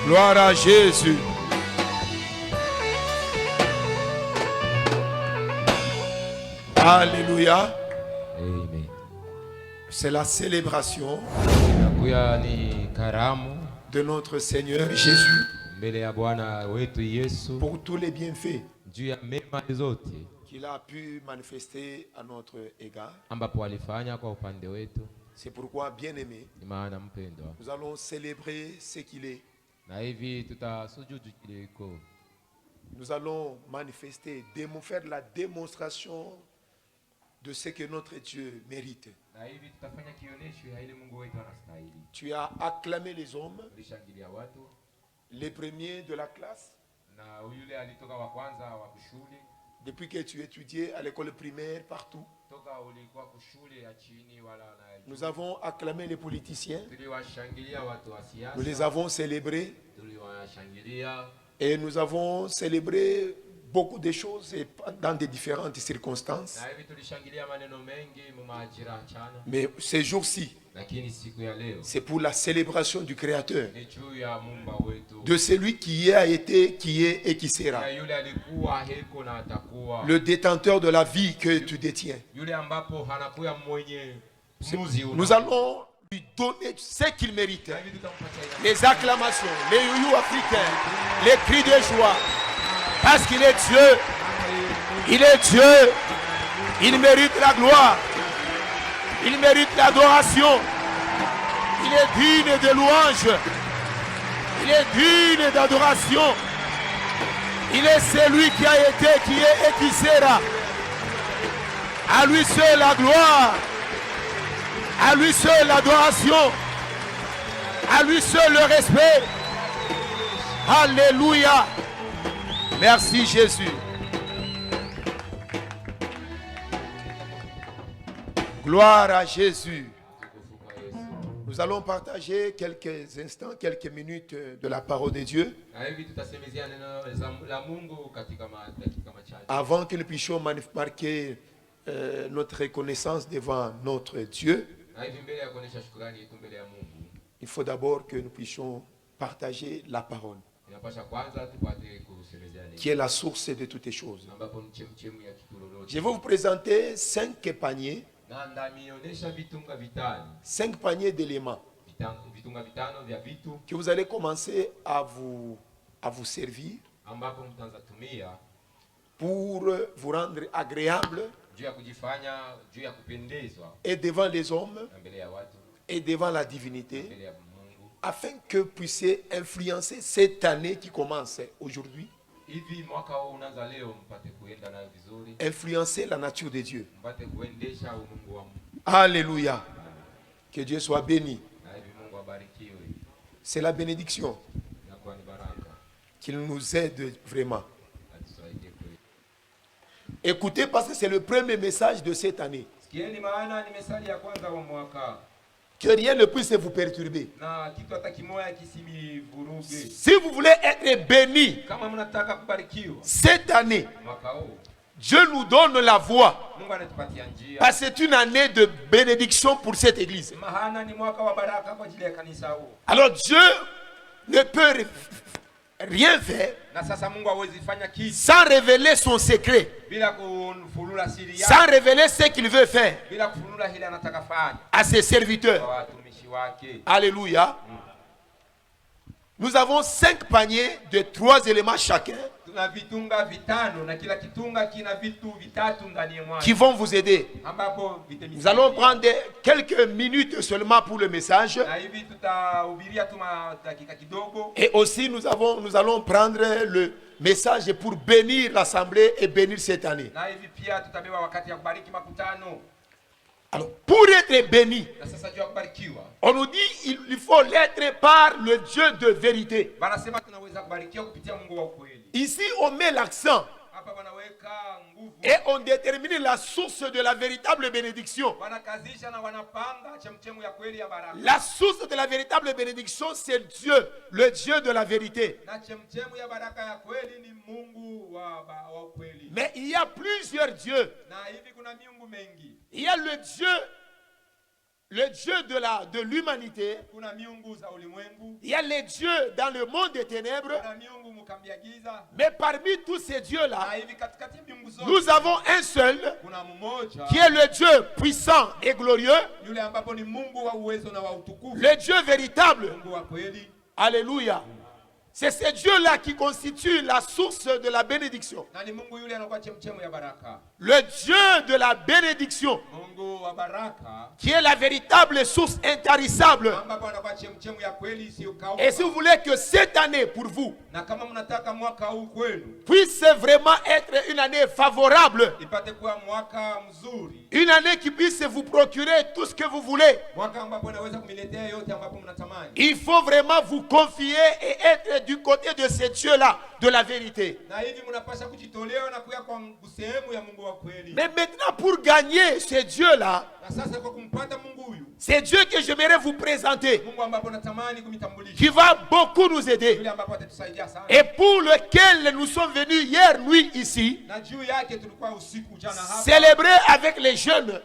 Gloire à Jésus. Alléluia. Amen. C'est la célébration de notre Seigneur Jésus pour tous les bienfaits qu'il a pu manifester à notre égard. C'est pourquoi, bien-aimé, nous allons célébrer ce qu'il est. Nous allons manifester, faire la démonstration de ce que notre Dieu mérite. Tu as acclamé les hommes, les premiers de la classe. Depuis que tu étudiais à l'école primaire, partout. Nous avons acclamé les politiciens. Nous les avons célébrés. Et nous avons célébré beaucoup de choses et dans des différentes circonstances. Mais ces jours-ci, c'est pour la célébration du Créateur, de celui qui a été, qui est et qui sera, le détenteur de la vie que tu détiens. Nous allons lui donner ce qu'il mérite. Les acclamations, les youyou africains, les cris de joie. Parce qu'il est Dieu. Il est Dieu. Il mérite la gloire. Il mérite l'adoration. Il est digne de louange. Il est digne d'adoration. Il est celui qui a été, qui est et qui sera. À lui seul la gloire. À lui seul l'adoration. À lui seul le respect. Alléluia. Merci Jésus. Gloire à Jésus. Nous allons partager quelques instants, quelques minutes de la parole de Dieu. Avant que nous puissions marquer notre reconnaissance devant notre Dieu, il faut d'abord que nous puissions partager la parole, qui est la source de toutes les choses. Je vais vous présenter 5 paniers. 5 paniers d'éléments que vous allez commencer à vous servir pour vous rendre agréable et devant les hommes et devant la divinité, afin que vous puissiez influencer cette année qui commence aujourd'hui influencer la nature de Dieu. Alléluia. Que Dieu soit béni. C'est la bénédiction qu'il nous aide vraiment. Écoutez, parce que c'est le premier message de cette année. Que rien ne puisse vous perturber. Si vous voulez être béni cette année, Dieu nous donne la voie. Parce que c'est une année de bénédiction pour cette église. Alors Dieu ne peut rien faire sans révéler son secret, sans révéler ce qu'il veut faire à ses serviteurs. Alléluia. Nous avons 5 paniers de 3 éléments chacun qui vont vous aider. Nous allons prendre quelques minutes seulement pour le message. Et aussi nous allons prendre le message pour bénir l'assemblée et bénir cette année. Alors, pour être béni, on nous dit il faut l'être par le Dieu de vérité. Ici, on met l'accent et on détermine la source de la véritable bénédiction. La source de la véritable bénédiction, c'est Dieu, le Dieu de la vérité. Mais il y a plusieurs dieux. Il y a le Dieu de l'humanité. Il y a les dieux dans le monde des ténèbres. Mais parmi tous ces dieux-là, nous avons un seul qui est le Dieu puissant et glorieux, le Dieu véritable. Alléluia. C'est ce Dieu-là qui constitue la source de la bénédiction. Le Dieu de la bénédiction, qui est la véritable source intarissable. Et si vous voulez que cette année pour vous puisse vraiment être une année favorable, une année qui puisse vous procurer tout ce que vous voulez, il faut vraiment vous confier et être du côté de ces dieux-là, de la vérité. Mais maintenant, pour gagner ces dieux-là, c'est Dieu que j'aimerais vous présenter, qui va beaucoup nous aider, et pour lequel nous sommes venus hier nuit ici, célébrer avec les jeunes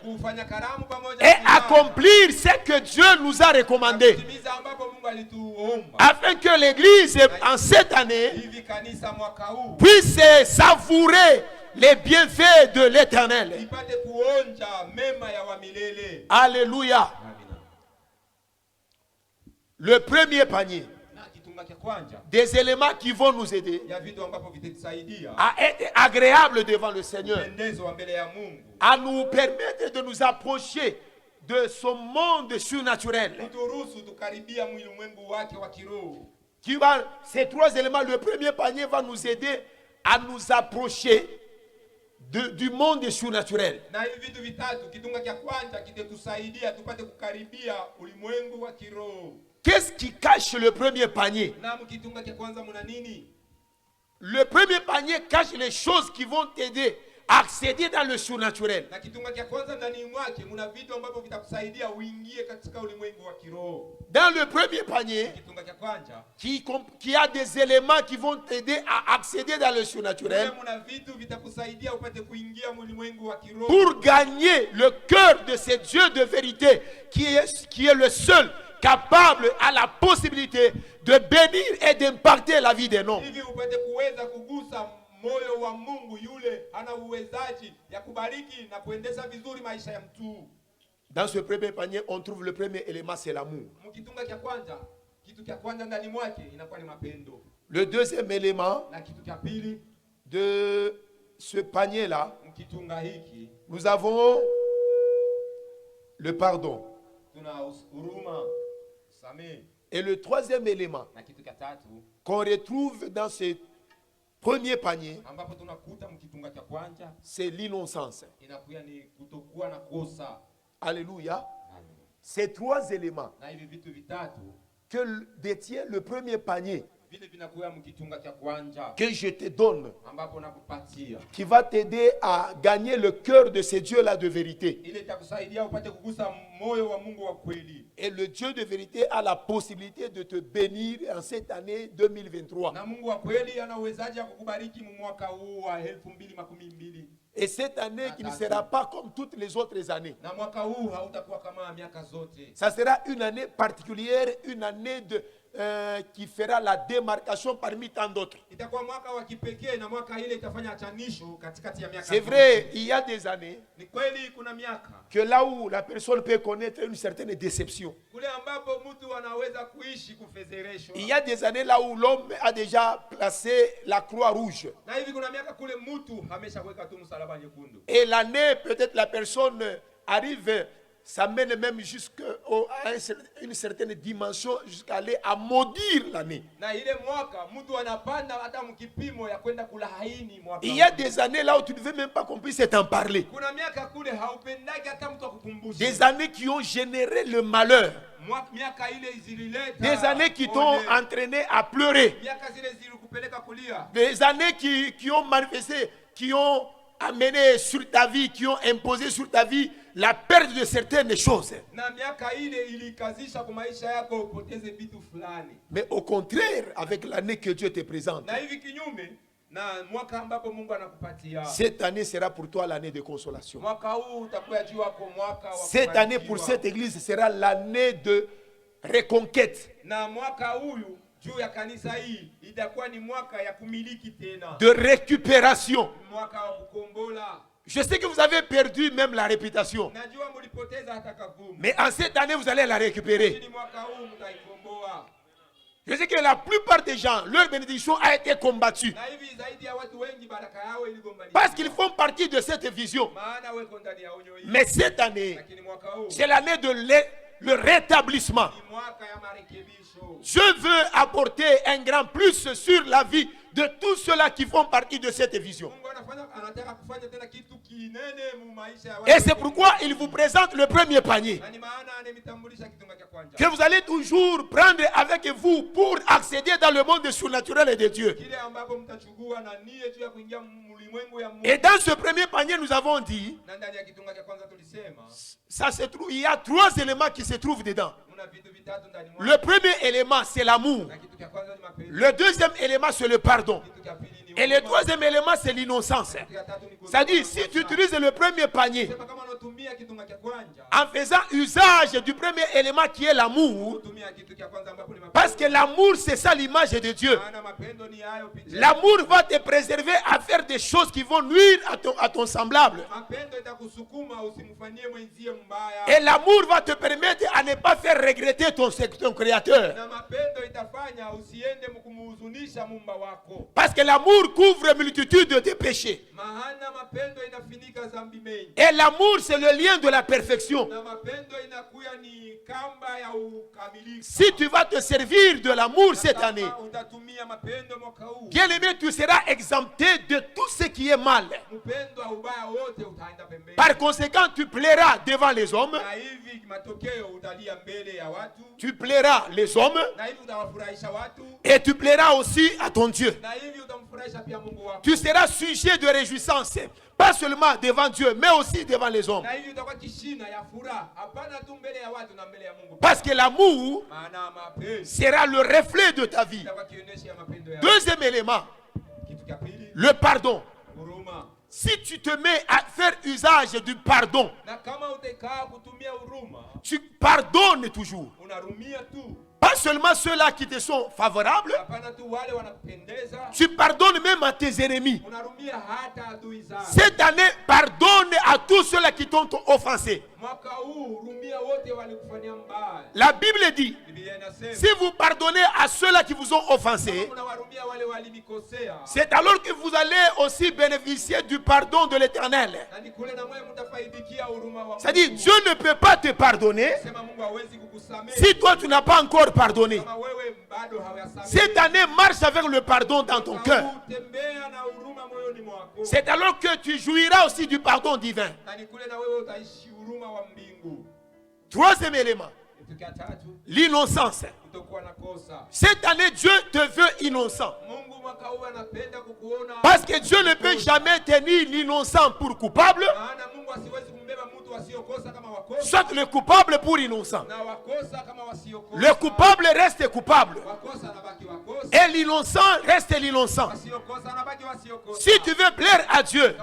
et accomplir ce que Dieu nous a recommandé, afin que l'Église en cette année puisse savourer les bienfaits de l'Éternel. Alléluia. Le premier panier, des éléments qui vont nous aider à être agréables devant le Seigneur, à nous permettre de nous approcher de son monde surnaturel. Ces 3 éléments, le premier panier va nous aider à nous approcher du monde surnaturel. Qu'est-ce qui cache le premier panier? Le premier panier cache les choses qui vont t'aider à accéder dans le surnaturel. Dans le premier panier, qui a des éléments qui vont t'aider à accéder dans le surnaturel, pour gagner le cœur de ce Dieu de vérité, qui est le seul capable, à la possibilité de bénir et d'impacter la vie des hommes. Dans ce premier panier, on trouve le premier élément, c'est l'amour. Le deuxième élément de ce panier-là, nous avons le pardon. Et le troisième élément qu'on retrouve dans ce Premier panier, ambapo tunakuta mkitunga cha kwanza c'est l'innocence. inakuwa ni kutokuwa na kosa. Alléluia. Ces trois éléments Na hivi vitu vitatu que détient le premier panier vile vinakuwa mkitunga cha kwanza que je te donne, ambapo nakupatia qui va t'aider à gagner le cœur de ces dieux-là de vérité. ile itakusaidia upate kugusa moyo wa Mungu wa kweli. Et le Dieu de vérité a la possibilité de te bénir en cette année 2023. Na Mungu wa kweli ana uwezaji wa kukubariki mwaka huu wa 2012. Et cette année qui ne sera pas comme toutes les autres années. Na mwaka huu hautakuwa kama miaka zote. Ça sera une année particulière, une année qui fera la démarcation parmi tant d'autres. Itakuwa mwaka wa kipekee na mwaka ile itafanya achanisho katikati ya miaka. C'est vrai, il y a des années Ni kweli kuna miaka que là où la personne peut connaître une certaine déception. kule ambapo mtu anaweza kuishi kufedhereshwa. Il y a des années là où l'homme a déjà placé la croix rouge. Na hivi kuna miaka kule mtu ameshaweka tu msalaba nyekundu. Et l'année, peut-être la personne arrive, ça mène même jusqu'à une certaine dimension, jusqu'à aller à maudire l'année. Na ile mwaka mtu anapanda hata mkipimo ya kwenda kulahaini mwaka. Il y a des années là où tu ne veux même pas qu'on puisse t'en parler. Kuna miaka kule haupendaki hata mtu akukumbushe. Des années qui ont généré le malheur. Miaka ile zilileta. Des années qui t'ont entraîné à pleurer. Miaka zile zilikupeleka kulia. Des années qui ont manifesté, qui ont amené sur ta vie, qui ont imposé sur ta vie la perte de certaines choses. Na miaka ile ilikazisha kwa maisha yako upoteze vitu fulani. Mais au contraire, avec l'année que Dieu te présente, Na hivi kinyume na mwaka ambapo Mungu anakupatia. cette année sera pour toi l'année de consolation. Mwaka huu utakuwa juu yako mwaka wa Cette année pour cette église sera l'année de reconquête, na mwaka huyu juu ya kanisa hii itakuwa ni mwaka ya kumiliki tena. de récupération. Mwaka wa kukombola. Je sais que vous avez perdu même la réputation. Najua mlipoteza hata kavumu. Mais en cette année, vous allez la récupérer. Lakini mwaka huu mtaikomboa. Je sais que la plupart des gens, leur bénédiction a été combattue. Na hivi zaidi ya watu wengi baraka yao iligombaniwa. Parce qu'ils font partie de cette vision. Maana weko ndani ya onyo hii. Mais cette année, Lakini mwaka huu c'est l'année de le rétablissement. ni mwaka ya marekebisho. Je veux apporter un grand plus sur la vie de tous ceux-là qui font partie de cette vision. Mungu anataka kufanya tena kitu kinene mu maisha ya watu. Et c'est pourquoi il vous présente le premier panier. Na ni maana anemitambulisha kitunga cha kwanza. Que vous allez toujours prendre avec vous pour accéder dans le monde surnaturel et de Dieu. Kile ambapo mtachukua na nia juu ya kuingia ulimwengu ya Mungu. Et dans ce premier panier, nous avons dit, Na ndani ya kitunga cha kwanza tulisema ça se trouve, il y a trois éléments qui se trouvent dedans. kuna vitu vitatu ndani mwake. Le premier élément, c'est l'amour. Na kitu cha kwanza ni mapenzi. Le deuxième élément, c'est le pardon. Kitu cha pili ni Et le troisième élément, c'est l'innocence. kitu cha tatu ni C'est-à-dire, si tu utilises le premier panier sema kama unatumia kitunga cha kwanza, en faisant usage du premier élément qui est l'amour, tumia kitu cha kwanza ambapo ni mapenzi. parce que l'amour, c'est ça l'image de Dieu. Maana mapendo ni hayo picha. L'amour va te préserver à faire des choses qui vont nuire à ton semblable. Mapendo itakusukuma usimfanyie mwenzie mbaya. Et l'amour va te permettre à ne pas faire regretter ton créateur. Na mapendo itafanya usiende mkumuhuzunisha Muumba wako. Parce que l'amour couvre multitude de péchés. Maana mapendo inafinika dhambi mengi. Et l'amour, c'est le lien de la perfection. Na mapendo inakuya ni kamba ya ukamilifu. Si tu vas te servir de l'amour cette année, Utatumia mapendo mwaka huu. bien aimé, tu seras exempté de tout ce qui est mal. Mpendo wa ubaya wote utaenda pembeni. Par conséquent, tu plairas devant les hommes, Na hivi matokeo utalia mbele ya watu. tu plairas les hommes, Na hivi utawafurahisha watu. et tu plairas aussi à ton Dieu. Na hivi utamfurahisha pia Mungu wako. Tu seras sujet de réjouissance, pas seulement devant Dieu, mais aussi devant les hommes. Na hivi utakuwa kishina ya furaha. Hapana tu mbele ya watu na mbele ya Mungu. Parce que l'amour Maana mapenzi sera le reflet de ta vie. itakuwa kionyesho ya mapendo yako. Deuxième élément, Kitu cha pili, le pardon. huruma. Si tu te mets à faire usage du pardon, Na kama utakaa kutumia huruma, tu pardonnes toujours. unarumia tu. Pas seulement ceux-là qui te sont favorables, Hapana tu wale wanakupendeza. tu pardonnes même à tes ennemis. Unarumia hata adui zako. Cette année, pardonne à tous ceux-là qui t'ont offensé. Mwaka huu rumia wote walikufanyia mbaya. La Bible dit, Biblia inasema si vous pardonnez à ceux-là qui vous ont offensé, unawarumia wale walimikosea. c'est alors que vous allez aussi bénéficier du pardon de l'Éternel. Na ni kule na mwe mtafaidi C'est-à-dire, Dieu ne peut pas te pardonner si toi tu n'as pas encore pardonné. Cette année, marche avec le pardon dans ton cœur. C'est alors que tu jouiras aussi du pardon divin. Troisième élément, l'innocence. Cette année, Dieu te veut innocent. Parce que Dieu ne peut jamais tenir l'innocent pour coupable, soit le coupable pour innocent. Le coupable reste coupable et l'innocent reste l'innocent. Si tu veux plaire à Dieu,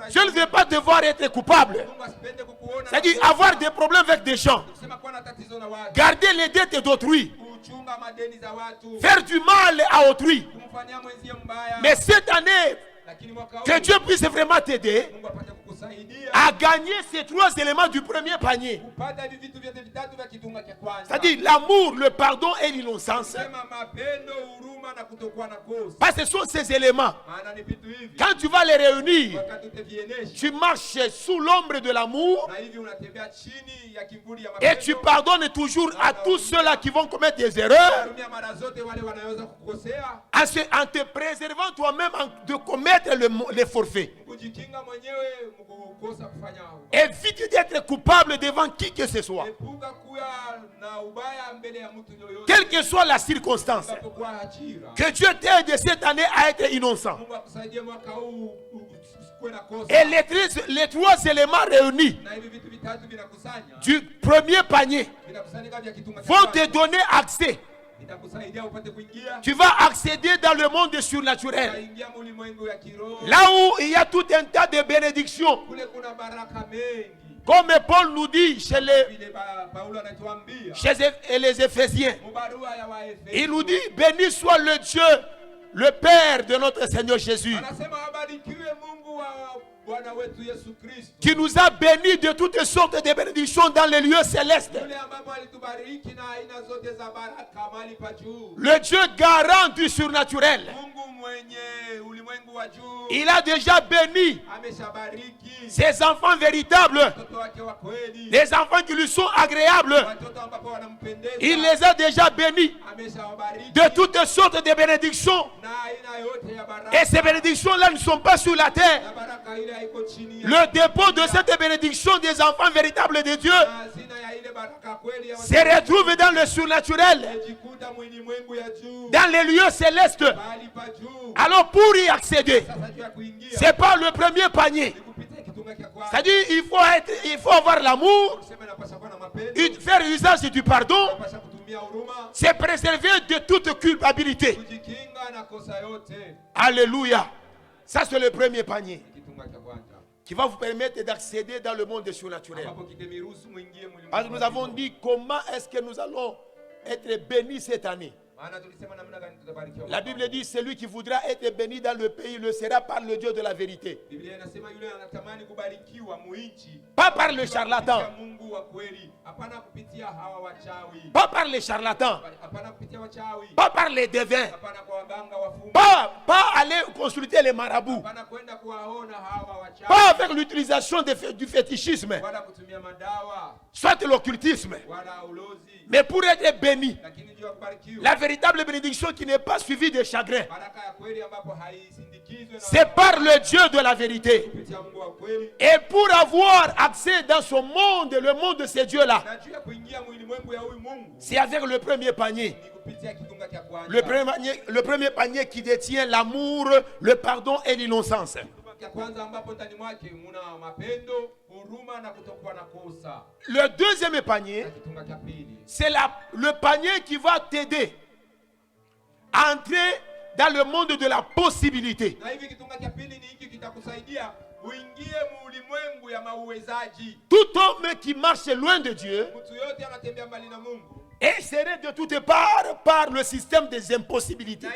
Dieu ne veut pas devoir être coupable. C'est-à-dire avoir des problèmes avec des gens, garder les dettes d'autrui, faire du mal à autrui. Mais cette année, que Dieu puisse vraiment t'aider à gagner ces trois éléments du premier panier. C'est-à-dire l'amour, le pardon et l'innocence. Parce que ce sont ces éléments. Quand tu vas les réunir, tu marches sous l'ombre de l'amour et tu pardonnes toujours à tous ceux-là qui vont commettre des erreurs en te préservant toi-même de commettre les forfaits. Évite d'être coupable devant qui que ce soit. Quelle que soit la circonstance. Que Dieu t'aide cette année à être innocent. Et les trois éléments réunis du premier panier vont te donner accès. Tu vas accéder dans le monde surnaturel. Là où il y a tout un tas de bénédictions. Comme Paul nous dit chez les Éphésiens. Il nous dit, béni soit le Dieu, le Père de notre Seigneur Jésus, qui nous a bénis de toutes sortes de bénédictions dans les lieux célestes. Le Dieu garant du surnaturel. Il a déjà béni ses enfants véritables, les enfants qui lui sont agréables. Il les a déjà bénis de toutes sortes de bénédictions. Et ces bénédictions-là ne sont pas sur la terre. Le dépôt de cette bénédiction des enfants véritables de Dieu se retrouve dans le surnaturel, dans les lieux célestes. Alors pour y accéder, c'est pas le premier panier. C'est-à-dire il faut avoir l'amour, faire usage du pardon, se préserver de toute culpabilité. Alléluia. Ça c'est le premier panier qui va vous permettre d'accéder dans le monde surnaturel. Alors nous avons dit comment est-ce que nous allons être bénis cette année. La Bible dit celui qui voudra être béni dans le pays le sera par le Dieu de la vérité. Pas par le charlatan. Pas par les charlatans. Pas par les devins. Pas aller consulter les marabouts. Pas avec l'utilisation du fétichisme. Soit l'occultisme. Mais pour être béni. La véritable bénédiction qui n'est pas suivie de chagrin. C'est par le Dieu de la vérité. Et pour avoir accès dans ce monde, le monde de ces dieux-là, c'est avec le premier panier. Le premier panier qui détient l'amour, le pardon et l'innocence. Le deuxième panier, c'est le panier qui va t'aider à entrer dans le monde de la possibilité. Tout homme qui marche loin de Dieu est serré de toutes parts par le système des impossibilités.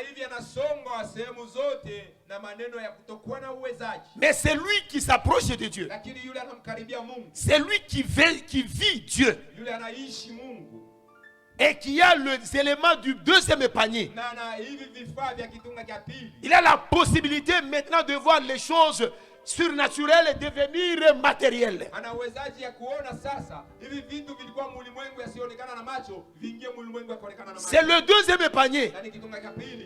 Mais c'est lui qui s'approche de Dieu. C'est lui qui vit Dieu. Et qui a les éléments du deuxième panier. Il a la possibilité maintenant de voir les choses surnaturel devenir matériel. Ana uwezaji ya kuona sasa hivi vitu vilikuwa mulimwengu yasionekana na macho viingie mulimwengu yaonekana na macho. C'est le deuxième panier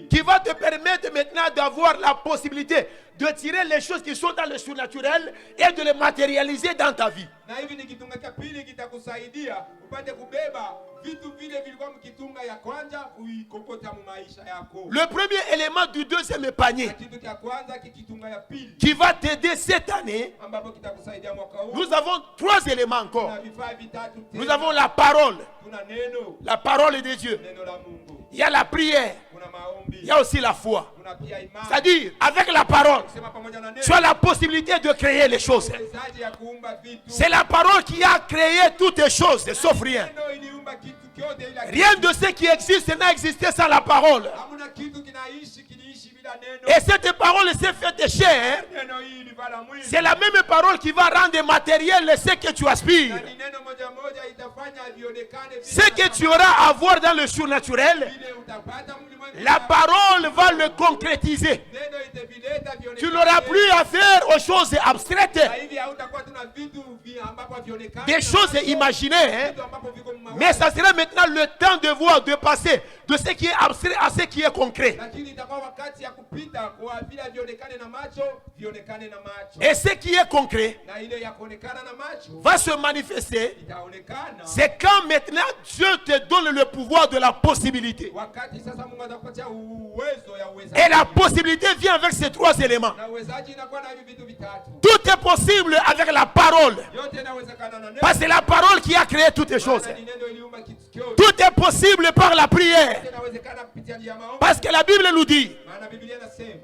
qui va te permettre maintenant d'avoir la possibilité de tirer les choses qui sont dans le surnaturel et de les matérialiser dans ta vie. Na hivi ni kitunga cha pili kitakusaidia upate kubeba vitu vile vilikuwa mkitunga ya kwanza kuikokota mu maisha yako. Le premier élément du deuxième panier Kitu cha kwanza kikitunga ya pili qui va t'aider cette année, ambapo kitakusaidia mwaka huu. nous avons trois éléments encore. Kuna vifaa vitatu tena. Nous avons la parole, Kuna neno, la parole de Dieu. neno la Mungu. Il y a la prière, Kuna maombi. il y a aussi la foi. Kuna pia imani. C'est-à-dire, avec la parole, Kusema pamoja na neno. tu as la possibilité de créer les choses. Uwezaji ya kuumba vitu. C'est la parole qui a créé toutes les choses, sauf rien. Neno iliumba kitu kyote ila Rien de ce qui existe n'a existé sans la parole. hamuna kitu kinaishi kiliishi bila neno. Et cette parole s'est faite chair. Neno hili livala mwili. C'est la même parole qui va rendre matériel ce que tu aspires. Na ni neno moja moja itafanya vionekane vile Ce que tu auras à voir dans le surnaturel, vile utapata mlimwengu. la parole va le concrétiser. Neno itavileta vionekane. Tu n'auras plus à faire aux choses abstraites, Na hivi hautakuwa tuna vitu ambapo vionekane. des choses imaginées, Vitu ambapo viko mmawazo. mais ça sera maintenant le temps de voir, de passer de ce qui est abstrait à ce qui est concret. Lakini itakuwa wakati ya kupita kwa vile vionekane na macho, vionekane na macho. Et ce qui est concret Na ile ya kuonekana na macho va se manifester. itaonekana. C'est quand maintenant Dieu te donne le pouvoir de la possibilité. Wakati sasa Mungu atakupatia uwezo ya uwezaji. Et la possibilité vient avec ces trois éléments. Na uwezaji inakuwa na hivi vitu vitatu. Tout est possible avec la parole. Yote inawezekana na neno. Parce que c'est la parole qui a créé toutes les choses. Maana ni neno iliumba kitu kyote. Tout est possible par la prière. Yote inawezekana kupitia njia ya maombi. Parce que la Bible nous dit, Maana Biblia inasema,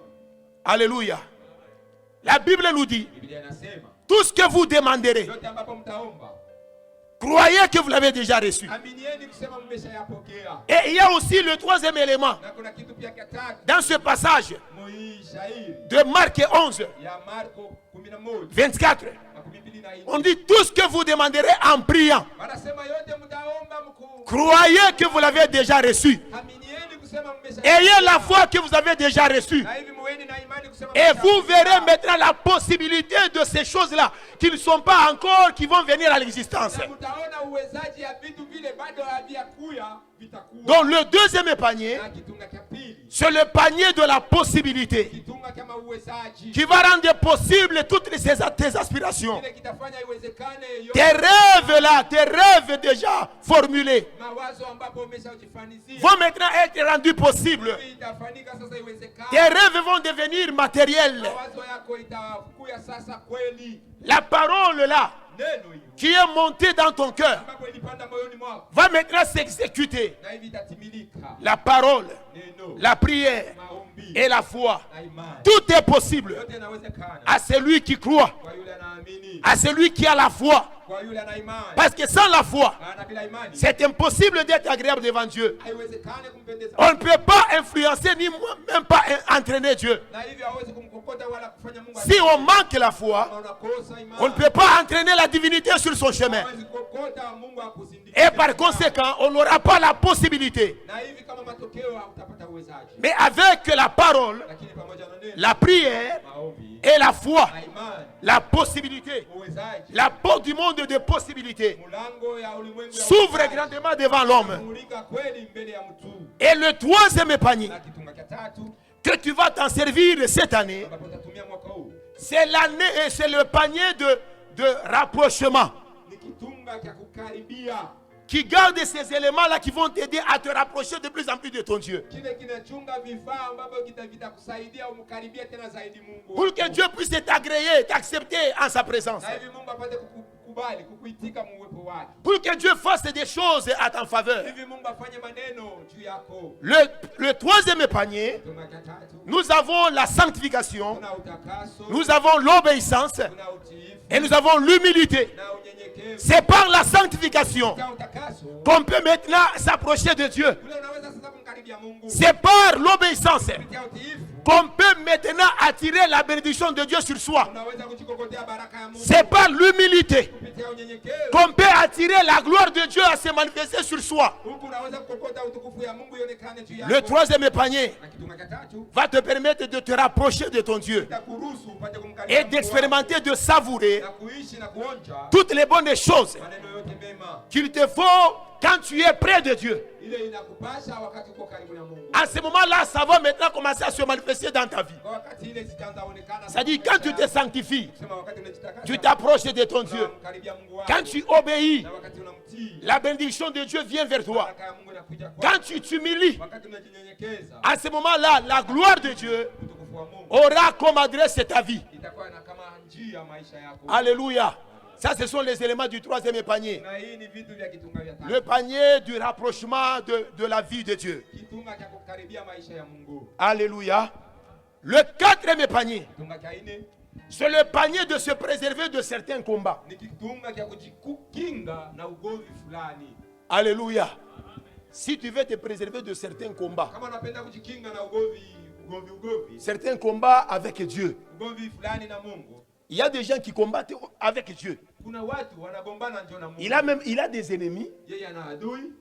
Alléluia, la Bible nous dit, Biblia inasema, tout ce que vous demanderez, yote ambapo mtaomba, croyez que vous l'avez déjà reçu. aminieni kusema mmeshayapokea. Et il y a aussi le troisième élément Na kuna kitu pia cha tatu, dans ce passage muhii shairi de Marc 11, ya Marko 11, 24. 24. On dit tout ce que vous demanderez en priant. Wanasema yote mtaomba mkuu. Croyez que vous l'avez déjà reçu. Aminieni kusema mmeshayapokea. Ayez la foi que vous avez déjà reçue. Na hivi muweni na imani kusema Et vous mmeshayapokea. verrez maintenant la possibilité de ces choses-là qui ne sont pas encore, qui vont venir à l'existence. Na mtaona uwezaji ya vitu vile bado haviyakuya vitakuwa. Donc le deuxième panier, Na kitunga cha pili, c'est le panier de la possibilité kitunga kama uwezaji. qui va rendre possible toutes tes aspirations. Kile kitafanya iwezekane yote. Tes rêves là, tes rêves déjà formulés Mawazo ambapo umeshajifanizia. vont maintenant être rendus possibles. Itafanyika sasa iwezekane. Tes rêves vont devenir matériels. Mawazo yako itakuya sasa kweli. La parole là, Neno hiyo qui est montée dans ton cœur, ambapo ilipanda moyoni mwako va maintenant s'exécuter. na hivi itatimilika. La parole, Neno, la prière maombi et la foi. na imani. Tout est possible Yote inawezekana à celui qui croit, kwa yule anaamini, à celui qui a la foi. kwa yule ana imani. Parce que sans la foi, Maana bila imani c'est impossible d'être agréable devant Dieu. haiwezekani kumpendeza. On ne peut pas influencer ni même pas entraîner Dieu. Na hivi hawezi kumkokota wala kufanya Mungu. Si on manque la foi, Kama unakosa imani, on ne peut pas entraîner la divinité sur son chemin. hawezi kukokota Mungu akusindikize. Et par conséquent, on n'aura pas la possibilité. Na hivi kama matokeo utapata uwezaji. Mais avec la parole, Lakini pamoja na neno, la prière maombi et la foi, na imani, la possibilité, uwezaji, la porte du monde de possibilités mulango ya ulimwengu ya s'ouvre uwezaji, grandement devant l'homme. kumulika kweli mbele ya mtu. Et le troisième panier Na kitunga cha tatu que tu vas t'en servir cette année, ambapo utatumia mwaka huu c'est l'année et c'est le panier de rapprochement ni kitunga cha kukaribia. qui garde ces éléments-là qui vont t'aider à te rapprocher de plus en plus de ton Dieu. Kile kinachunga vifaa ambavyo vitakusaidia umkaribie tena zaidi Mungu. Pour que Dieu puisse t'agréer, t'accepter en sa présence. Na hivi Mungu apate kukubali, kukuitika muwepo wake. Pour que Dieu fasse des choses à ta faveur. Hivi Mungu afanye maneno juu yako. Le troisième panier, Kitunga cha tatu, nous avons la sanctification, kuna utakaso, nous avons l'obéissance kuna utiifu et nous avons l'humilité. na unyenyekevu. C'est par la sanctification Kwa utakaso, qu'on peut maintenant s'approcher de Dieu. ule unaweza sasa kumkaribia Mungu. C'est par l'obéissance Kupitia utiifu, qu'on peut maintenant attirer la bénédiction de Dieu sur soi. unaweza kujikokotea baraka ya Mungu. C'est par l'humilité Kupitia kuletea unyenyekevu. qu'on peut attirer la gloire de Dieu à se manifester sur soi. Huku unaweza kukokota utukufu ya Mungu ionekane juu yako. Le troisième panier Na kitunga cha tatu va te permettre de te rapprocher de ton Dieu itakuruhusu upate kumkaribia et Mungu d'expérimenter, de savourer wako, na kuishi na kuonja toutes les bonnes choses maneno yote mema. qu'il te faut quand tu es près de Dieu. Ile inakupasha wakati uko karibu na Mungu. À ce moment-là, ça va maintenant commencer à se manifester dans ta vie. Kwa wakati ile zitaanza onekana. C'est-à-dire, quand tu te sanctifies, Sema wakati unajitakasa, tu t'approches de ton Dieu. unamkaribia Mungu wako. Quand tu obéis, Na wakati unamtii, la bénédiction de Dieu vient vers toi. baraka ya Mungu inakuja kwako. Quand tu t'humilies, Wakati unajinyenyekeza, à ce moment-là, la gloire de Dieu utukufu wa Mungu aura comme adresse ta vie. itakuwa na kama njia maisha yako. Alléluia. Ça, ce sont les éléments du troisième panier. Na hii ni vitu vya kitunga vya tatu. Le panier du rapprochement de la vie de Dieu. Kitunga cha kukaribia maisha ya Mungu. Alléluia. Le quatrième panier, Kitunga cha nne c'est le panier de se préserver de certains combats. ni kitunga cha kujikinga na ugomvi fulani. Alléluia. Si tu veux te préserver de certains combats, Kama unapenda kujikinga na ugomvi, certains combats avec Dieu, ugomvi fulani na Mungu. il y a des gens qui combattent avec Dieu. Kuna watu wanagombana njo na Mungu. Il a des ennemis. Yeye ana adui.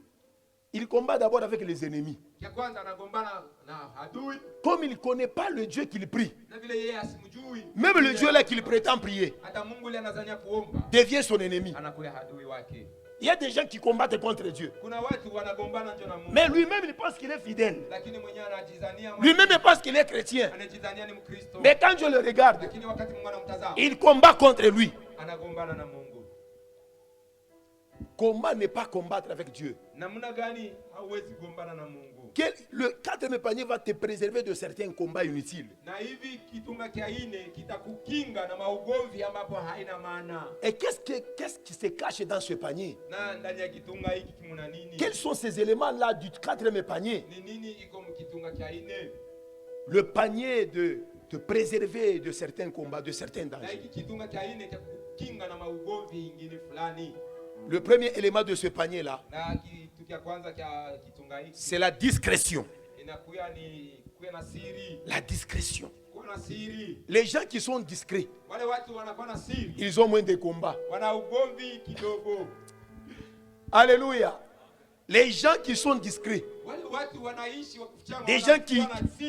Il combat d'abord avec les ennemis. Kia kwanza anagombana na adui. Comme il ne connaît pas le Dieu qu'il prie, Na vile yeye asimjui. même le Dieu là qu'il prétend prier Hata Mungu ile anazania kuomba. devient son ennemi. Anakuwa adui wake. Il y a des gens qui combattent contre Dieu. Kuna watu wanagombana njo na Mungu. Mais lui-même, il pense qu'il est fidèle. Lakini mwenyewe anajizania Lui-même, il pense qu'il est chrétien. anajizania ni Mkristo. Mais quand je le regarde, Lakini wakati Mungu anamtazama, il combat contre lui. anagombana na Mungu. Comment ne pas combattre avec Dieu? Namna gani hauwezi gombana na Mungu? Le quatrième panier va te préserver de certains combats inutiles. Na hivi kitunga kia ine kitakukinga na maugomvi ambapo haina maana. Et qu'est-ce qui se cache dans ce panier? Na ndani ya kitunga hiki kimuna nini? Quels sont ces éléments-là du quatrième panier? Ni nini iko mkitunga kia ine? Le panier de te préserver de certains combats, de certains Na dangers. hiki kitunga kia ine cha kukinga na maugomvi ingine fulani. Le premier élément de ce panier-là, Na kitu kia kwanza kia kitunga hiki c'est la discrétion. inakuwa ni kuwa na siri. La discrétion. Kuwa na siri. Les gens qui sont discrets, Wale watu wanakuwa na siri. ils ont moins de combats. Wana ugomvi kidogo. Alléluia. Les gens qui sont discrets, Wale watu wanaishi wakufichana. des gens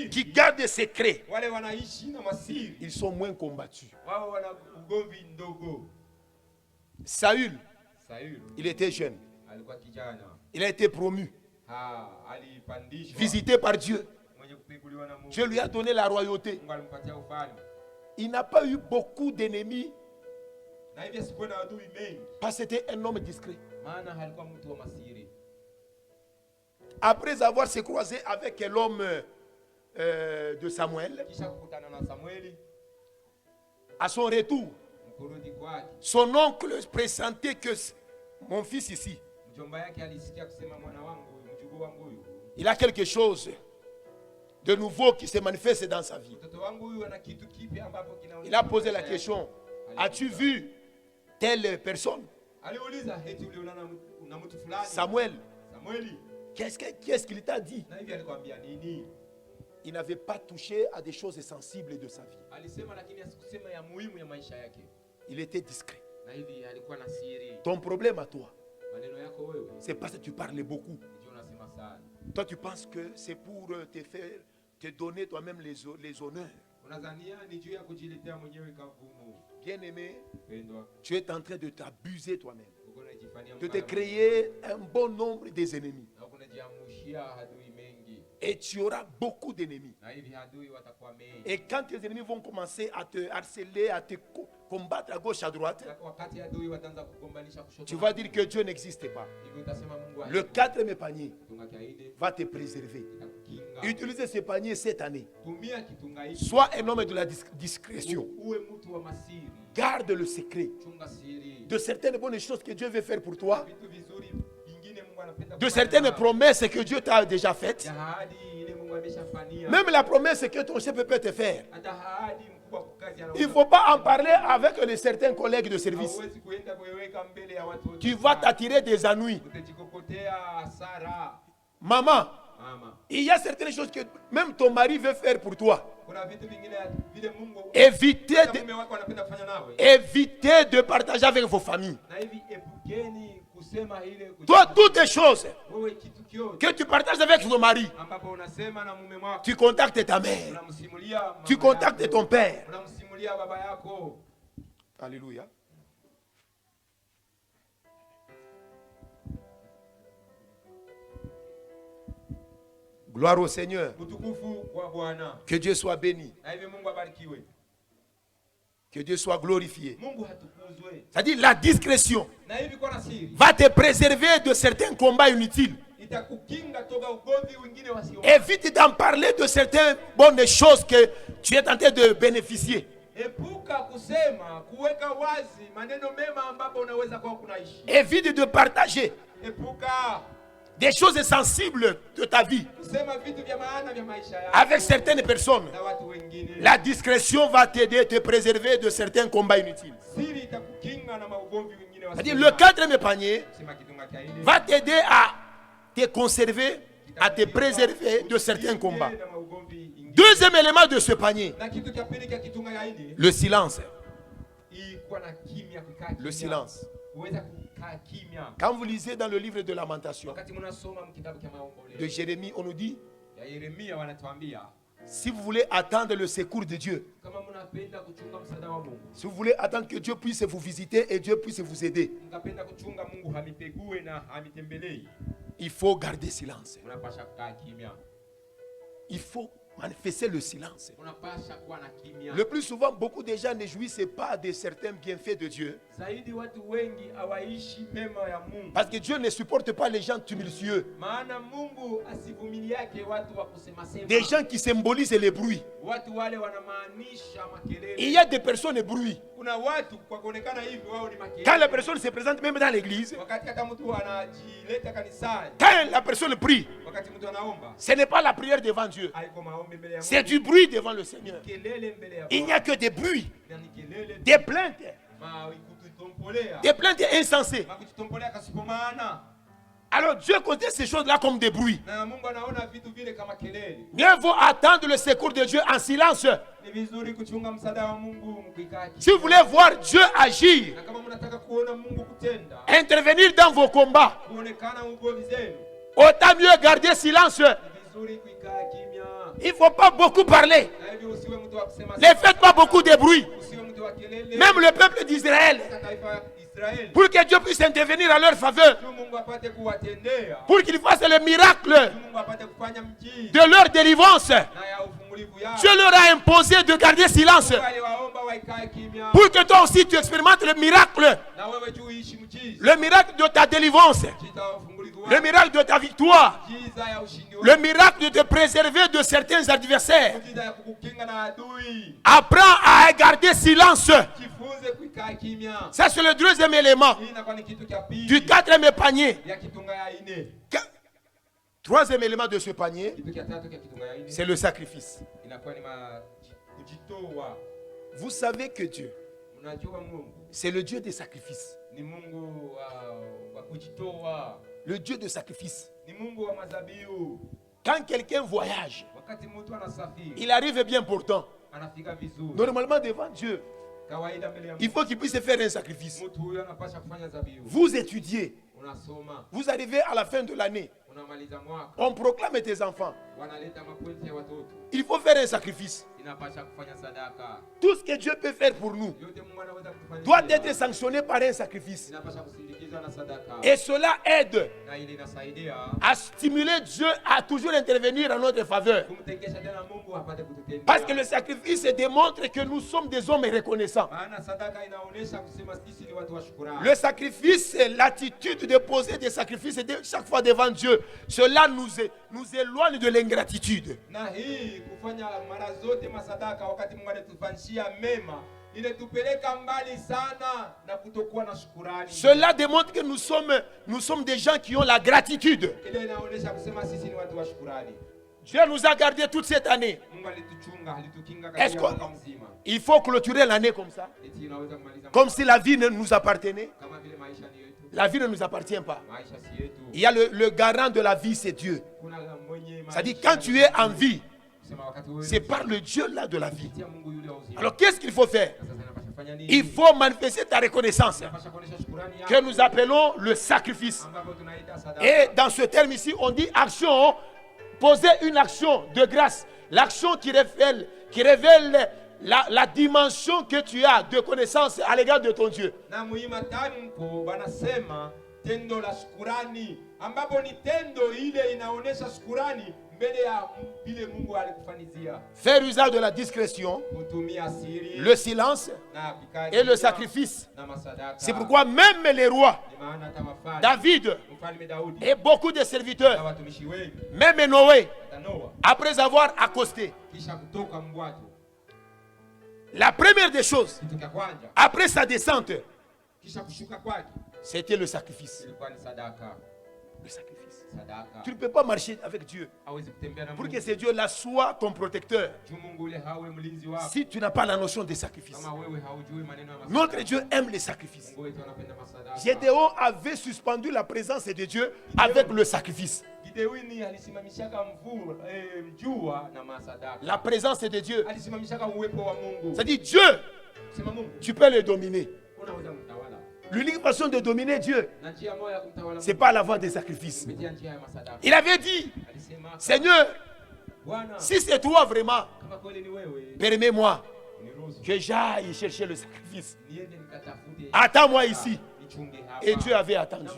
qui gardent des secrets, Wale wanaishi na masiri. ils sont moins combattus. Wao wana ugomvi ndogo. Saül, Sauli il était jeune. alikuwa kijana. Il a été promu, Alipandishwa. visité par Dieu. Mwenye kupiguliwa na Mungu. Dieu lui a donné la royauté. Mungu alimpatia ufalme. Il n'a pas eu beaucoup d'ennemis Na hivi asikuwa na adui mengi. parce que c'était un homme discret. Maana alikuwa mtu wa masiri. Après avoir se croisé avec l'homme de Samuel, Kisha kukutana na Samueli, à son retour, mkurudi kwake. son oncle pressentait que mon fils ici, Mjomba yake alisikia kusema mwana wangu, mjukuu wangu huyu. il a quelque chose de nouveau qui se manifeste dans sa vie. Mtoto wangu huyu ana kitu kipi ambapo kinaonyesha. Il a posé la question, as-tu vu telle personne? Aliuliza, eti uliona na mtu fulani? Samuel, Samueli. qu'est-ce qu'il t'a dit? Na hivi alikwambia nini? Il n'avait pas touché à des choses sensibles de sa vie. Alisema lakini asikusema ya muhimu ya maisha yake. Il était discret. Na hivi alikuwa na siri. Ton problème à toi, Maneno yako wewe. c'est parce que tu parles beaucoup. Ndio unasema sana. Toi, tu penses que c'est pour te donner toi-même les honneurs. Unadhania ni juu ya kujiletea mwenyewe kavumu. Bien-aimé, Pendwa. tu es en train de t'abuser toi-même, Uko unajifanyia de te mkala. créer un bon nombre des ennemis. Na uko unajiamushia adui mengi. Et tu auras beaucoup d'ennemis. Na hivi adui watakuwa mengi. Et quand tes ennemis vont commencer à te harceler, à te combattre à gauche, à droite, Na wakati adui wataanza kugombanisha kushoto. tu vas dire que Dieu n'existe pas. Hivi utasema Mungu Le quatrième panier kitunga kia ine va te préserver. itakukinga. Utilisez ce panier cette année. Tumia kitunga hiki. Sois un homme de la discrétion. Uwe mtu wa masiri. Garde le secret Chunga siri. de certaines bonnes choses que Dieu veut faire pour toi, Vitu vizuri vingine Mungu anapenda de kufanya. certaines promesses que Dieu t'a déjà faites. Ya ahadi ile Mungu ameshafanyia. Même la promesse que ton chef peut te faire. Hata ahadi mkubwa kwa kazi Il ne faut pas en parler avec certains collègues de service. hauwezi kuenda kuiweka mbele ya watu wote. Tu vas t'attirer des ennuis. Utajikokotea hasara. Maman, Il y a certaines choses que même ton mari veut faire pour toi. Kuna vitu vingine vile Mungu Évitez mume wako anapenda kufanya nawe. évitez de partager avec vos familles. Na hivi epukeni kusema ile Toi, toutes les choses wewe kitu kiote que tu partages avec ton mari, ambapo unasema na mume wako. tu contactes ta mère, Unamsimulia mama tu contactes yako. ton père. Unamsimulia baba yako. Alléluia. Gloire au Seigneur. Utukufu kwa Bwana. Que Dieu soit béni. Na hivi Mungu abarikiwe. Que Dieu soit glorifié. Mungu hatukuzwe. C'est-à-dire la discrétion Na hivi kwa siri va te préserver de certains combats inutiles. itakukinga toka ugomvi wengine wasio. Évite d'en parler de certaines bonnes choses que tu es en train de bénéficier. Epuka kusema kuweka wazi maneno mema ambapo unaweza kwa kunaishi. Évite de partager Epuka des choses sensibles de ta vie kusema vitu vya maana vya maisha yako avec certaines personnes. na watu wengine. La discrétion va t'aider à te préserver de certains combats inutiles. Siri itakukinga na maugomvi wengine wasio. C'est-à-dire le quatrième panier Sema kitunga cha ile. va t'aider à te conserver, à te préserver de certains combats. Na maugomvi ingine. Deuxième élément de ce panier, Na kitu cha pili cha kitunga ya ile. le silence. Ikuwa na kimya kukaa kimya. Le silence. Uweza kukaa kimya. Quand vous lisez dans le livre de Lamentation Wakati mnasoma kitabu cha maomboleo de Jérémie, on nous dit, ya Yeremia wanatuambia si vous voulez attendre le secours de Dieu, kama mnapenda kuchunga msaada wa Mungu, si vous voulez attendre que Dieu puisse vous visiter et Dieu puisse vous aider, mkapenda kuchunga Mungu hamipegue na hamitembelei, il faut garder silence. mnapasha kukaa kimya. Il faut manifester le silence. Mnapasha kuwa na kimya. Le plus souvent, beaucoup de gens ne jouissent pas de certains bienfaits de Dieu. Zaidi watu wengi hawaishi mema ya Mungu. Parce que Dieu ne supporte pas les gens tumultueux. Maana Mungu asivumiliake watu wa kusema sema. Des gens qui symbolisent les bruits. Watu wale wanamaanisha makelele. Il y a des personnes bruits. Kuna watu kwa kuonekana hivi wao ni makelele. Quand la personne se présente même dans l'église, Wakati hata mtu anajileta kanisani, quand la personne prie, wakati mtu anaomba, ce n'est pas la prière devant Dieu. haiko maombi mbele ya C'est du bruit devant le Seigneur. kelele mbele ya Il n'y a que des bruits, na ni kelele des plaintes, kututompolea. des plaintes insensées. Makututompolea kasipo maana. Alors Dieu comptait ces choses-là comme des bruits. Na Mungu anaona vitu vile kama kelele. Mieux vaut attendre le secours de Dieu en silence. Ni vizuri kuchunga msaada wa Mungu mkikaa kimya. Si vous voulez voir Dieu agir, Na kama mnataka kuona Mungu kutenda, intervenir dans vos combats, kuonekana ugomvi zenu, autant mieux garder silence. ni vizuri kuikaa kimya. Il ne faut pas beaucoup parler. Na hivyo usiwe mtu wa kusema Ne faites pas beaucoup de bruit. usiwe mtu wa kelele. Même le peuple d'Israël, Katika taifa la Israeli, pour que Dieu puisse intervenir en leur faveur, tu Mungu apate kuwatendea, pour qu'il fasse le miracle tu Mungu apate kufanya mjiza de leur délivrance, na ya ufungulivu yao. Dieu leur a imposé de garder silence. Mungu aliwaomba waikae kimya. Pour que toi aussi tu expérimentes le miracle. Na wewe tu uishi mjiza. Le miracle de ta délivrance. Mjiza wa ufungulivu Le wako. miracle de ta victoire. Mjiza ya ushindi wako. Le miracle de te préserver de certains adversaires. Mjiza ya kukukinga na adui. Apprends à garder silence. Jifunze kuikaa kimya. Ça, c'est le deuxième élément Hii inakuwa ni kitu cha du pili quatrième panier. ya kitunga ya ine. Troisième élément de ce panier, Kitu cha tatu ya kitunga ya ine c'est le sacrifice. inakuwa ni kujitoa. Vous savez que Dieu, Mnajua Mungu c'est le Dieu des sacrifices. ni Mungu wa kujitoa. Le Dieu de sacrifice. Ni Mungu wa mazabiu. Quand quelqu'un voyage, Wakati mtu anasafiri, il arrive bien pourtant. anafika vizuri. Normalement devant Dieu, Kawaida mbele ya il faut qu'il puisse faire un sacrifice. mtu huyo anapaswa kufanya zabiu. Vous étudiez, Unasoma, vous arrivez à la fin de l'année, unamaliza mwaka, on proclame tes enfants. wanaleta mapointi ya watoto. Il faut faire un sacrifice. Inapaswa kufanya sadaka. Tout ce que Dieu peut faire pour nous Yote Mungu anaweza kutufanyia. doit être sanctionné par un sacrifice. Inapaswa kusindikizwa na sadaka. Et cela aide Na ile inasaidia à stimuler Dieu à toujours intervenir en notre faveur. kumtengesha tena Mungu apate kututendea. Parce que le sacrifice démontre que nous sommes des hommes reconnaissants. Maana sadaka inaonyesha kusema sisi ni watu wa shukrani. Le sacrifice, c'est l'attitude de poser des sacrifices chaque fois devant Dieu. Cela nous éloigne de l'ingratitude. Na hii kufanya mara zote masadaka wakati Mungu anatufanyia mema inatupeleka mbali sana na kutokuwa na shukrani. Cela démontre que nous sommes des gens qui ont la gratitude. Ile inaonyesha kusema sisi ni watu wa shukrani. Dieu nous a gardés toute cette année. Mungu alituchunga, alitukinga Est-ce katika que- mwaka mzima. Il faut clôturer l'année comme ça. Eti inaweza kumaliza Comme si la vie ne nous appartenait. kama vile maisha ni yetu. La vie ne nous appartient pas. Maisha si yetu. Il y a le garant de la vie, c'est Dieu. Kuna mwenye C'est-à-dire, quand tu es en vie, c'est par le Dieu là de la vie. Alors, qu'est-ce qu'il faut faire? Il faut manifester ta reconnaissance, que nous appelons le sacrifice. Et dans ce terme ici, on dit action, poser une action de grâce. L'action qui révèle la dimension que tu as de connaissance à l'égard de ton Dieu. Tendo la shukurani ambapo ni tendo ile inaonesha shukurani mbele ya vile Mungu alikufanyizia. Faire usage de la discrétion, le silence et le sacrifice. C'est pourquoi même les rois, David et beaucoup de serviteurs, même Noé, après avoir accosté, la première des choses, après sa descente, c'était le sacrifice. Le sacrifice. Tu ne peux pas marcher avec Dieu pour que ce Dieu-là soit ton protecteur si tu n'as pas la notion des sacrifices. Notre Dieu aime les sacrifices. Gédéon avait suspendu la présence de Dieu avec le sacrifice. La présence de Dieu. C'est-à-dire Dieu, tu peux le dominer. L'unique façon de dominer Dieu, c'est pas la voie des sacrifices. Il avait dit, Seigneur, si c'est toi vraiment, permets-moi que j'aille chercher le sacrifice. Attends-moi ici. Et Dieu avait attendu.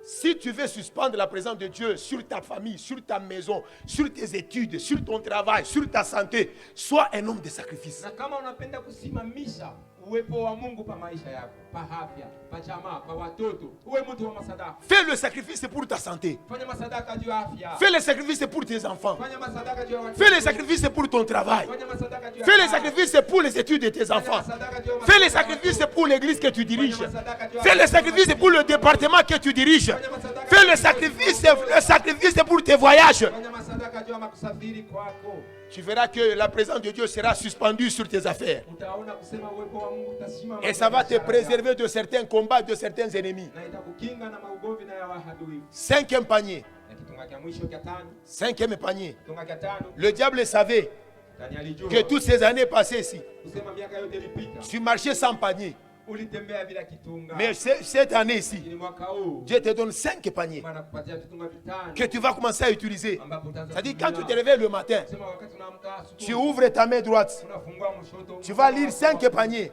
Si tu veux suspendre la présence de Dieu sur ta famille, sur ta maison, sur tes études, sur ton travail, sur ta santé, sois un homme de sacrifice. Fais le sacrifice pour ta santé. Fais le sacrifice pour tes enfants. Fais le sacrifice pour ton travail. Fais le sacrifice pour les études de tes enfants. Fais le sacrifice pour l'église que tu diriges. Fais le sacrifice pour le département que tu diriges. Fais le sacrifice pour tes voyages. Tu verras que la présence de Dieu sera suspendue sur tes affaires. Et ça va te préserver de certains combats, de certains ennemis. Cinquième panier. Cinquième panier. Le diable savait que toutes ces années passées ici, tu marchais sans panier. Mais cette année ici, Dieu te donne 5 paniers que tu vas commencer à utiliser. C'est-à-dire quand tu te réveilles le matin, tu ouvres ta main droite, tu vas lire 5 paniers.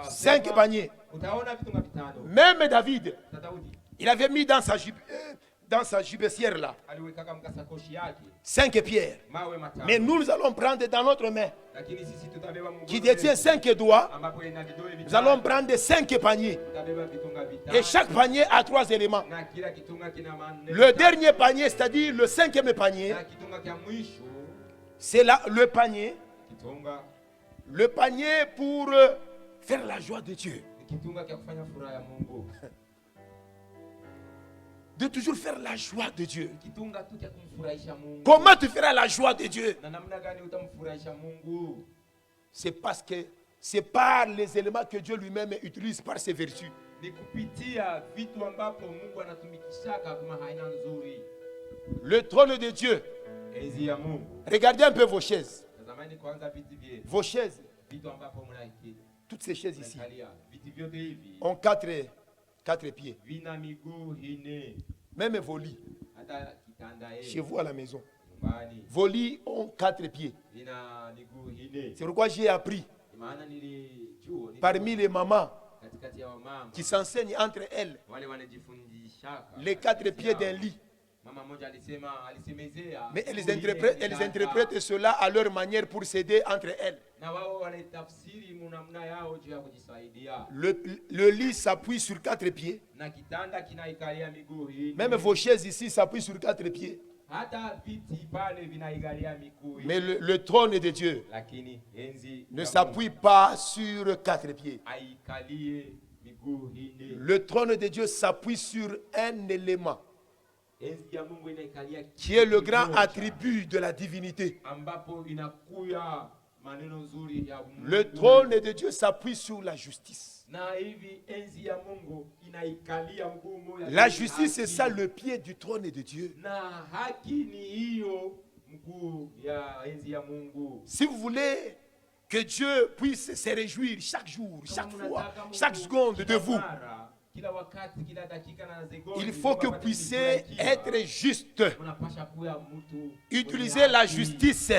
5 paniers. Même David, il avait mis dans sa gibecière là 5 pierres. Mais nous allons prendre dans notre main qui détient 5 doigts. Nous allons prendre 5 paniers. Et chaque panier a 3 éléments. Le dernier panier, c'est-à-dire le 5e panier, c'est le panier. Le panier pour faire la joie de Dieu. De toujours faire la joie de Dieu. Comment tu feras la joie de Dieu? C'est parce que c'est par les éléments que Dieu lui-même utilise par ses vertus. Le trône de Dieu. Regardez un peu vos chaises. Vos chaises. Toutes ces chaises ici ont 4 pieds. Même vos lits. Chez vous à la maison. Vos lits ont 4 pieds. C'est pourquoi j'ai appris parmi les mamans qui s'enseignent entre elles les 4 pieds d'un lit. Mais elles interprètent cela à leur manière pour s'aider entre elles. Le lit s'appuie sur 4 pieds. Même vos chaises ici s'appuient sur 4 pieds. Mais le trône de Dieu ne s'appuie pas sur 4 pieds. Le trône de Dieu s'appuie sur un élément qui est le grand attribut de la divinité. maneno nzuri ya Mungu. Le trône de Dieu s'appuie sur la justice. Na hivi enzi ya Mungu inaikalia mguu mmoja. La justice, c'est ça le pied du trône de Dieu. Na haki ni hiyo mguu ya enzi ya Mungu. Si vous voulez que Dieu puisse se réjouir chaque jour, chaque fois, chaque seconde de vous, il faut que vous puissiez être juste. Utiliser la justice.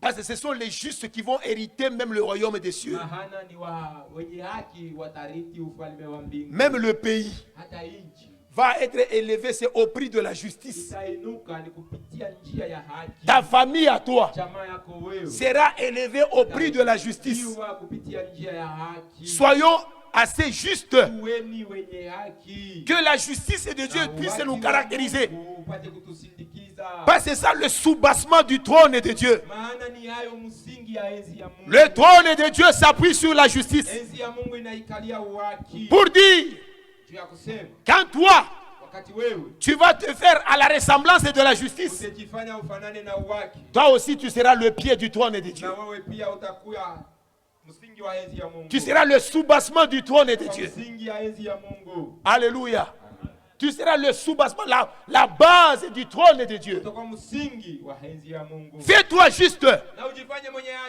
Parce que ce sont les justes qui vont hériter même le royaume des cieux. Même le pays va être élevé, c'est au prix de la justice. Ta famille à toi sera élevée au prix de la justice. Soyons assez justes que la justice de Dieu puisse nous caractériser. Parce que c'est ça le soubassement du trône de Dieu. Le trône de Dieu s'appuie sur la justice. Pour dire, quand toi, tu vas te faire à la ressemblance de la justice, toi aussi tu seras le pied du trône de Dieu. Tu seras le soubassement du trône de Dieu. Alléluia. Tu seras le soubassement, la base du trône de Dieu. Fais-toi juste.